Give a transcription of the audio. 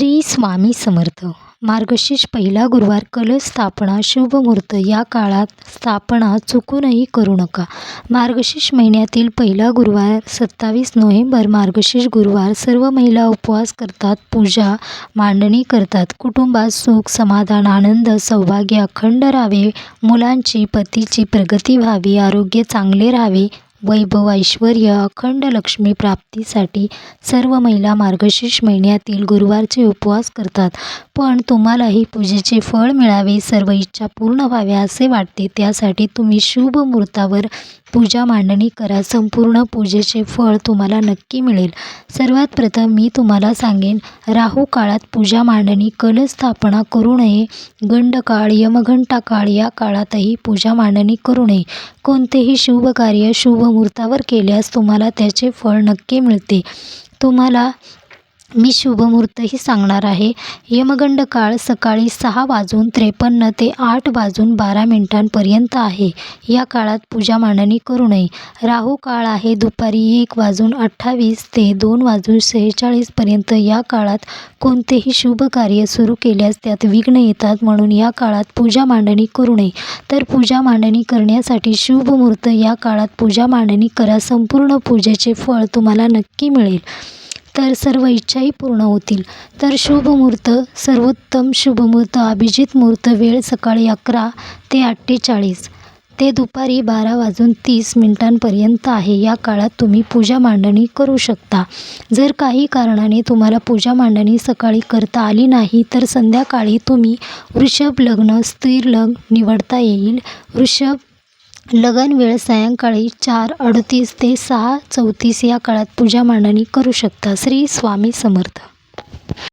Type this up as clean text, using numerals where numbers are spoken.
श्री स्वामी समर्थ. मार्गशीर्ष पहिला गुरुवार कलश स्थापना शुभ मुहूर्त. या काळात स्थापना चुकूनही करू नका. मार्गशीर्ष महिन्यातील पहिला गुरुवार 27 नोव्हेंबर. मार्गशीर्ष गुरुवार सर्व महिला उपवास करतात, पूजा मांडणी करतात. कुटुंबात सुख समाधान आनंद सौभाग्य अखंड राहावे, मुलांची पतीची प्रगती व्हावी, आरोग्य चांगले राहावे, वैभव ऐश्वर्य अखंड लक्ष्मी प्राप्तीसाठी सर्व महिला मार्गशीर्ष महिन्यातील गुरुवारचे उपवास करतात. पण तुम्हालाही पूजेचे फळ मिळावे, सर्व इच्छा पूर्ण व्हाव्या असे वाटते, त्यासाठी तुम्ही शुभ मुहूर्तावर पूजा मांडणी करा. संपूर्ण पूजेचे फळ तुम्हाला नक्की मिळेल. सर्वात प्रथम मी तुम्हाला सांगेन, राहू काळात पूजा मांडणी कलश स्थापना करू नये. गंडकाळ यमघंटा काळ या काळातही पूजा मांडणी करू नये. कोणतेही शुभ कार्य शुभ मुहूर्तावर केल्यास तुम्हाला त्याचे फळ नक्की मिळते. तुम्हाला मी शुभ मुहूर्तही सांगणार आहे. यमगंड काळ सकाळी 6:53 ते 8:12 आहे. या काळात पूजा मांडणी करू नये. राहू काळ आहे दुपारी 1:28 ते 2:46 या काळात कोणतेही शुभ कार्य सुरू केल्यास त्यात विघ्न येतात, म्हणून या काळात पूजा मांडणी करू नये. तर पूजा मांडणी करण्यासाठी शुभ मुहूर्त या काळात पूजा मांडणी करा. संपूर्ण पूजेचे फळ तुम्हाला नक्की मिळेल, तर सर्व इच्छाही पूर्ण होतील. तर शुभ मुहूर्त, सर्वोत्तम शुभ मुहूर्त अभिजित मुहूर्त. वेळ सकाळी 11 ते 48 ते दुपारी 12:30 आहे. या काळात तुम्ही पूजा मांडणी करू शकता. जर काही कारणाने तुम्हाला पूजा मांडणी सकाळी करता आली नाही, तर संध्याकाळी तुम्ही वृषभ लग्न स्थिर लग्न निवडता येईल. वृषभ लगन वेळ सायंकाळी 4:38 ते 6:34 या काळात पूजा मांडणी करू शकता. श्री स्वामी समर्थ.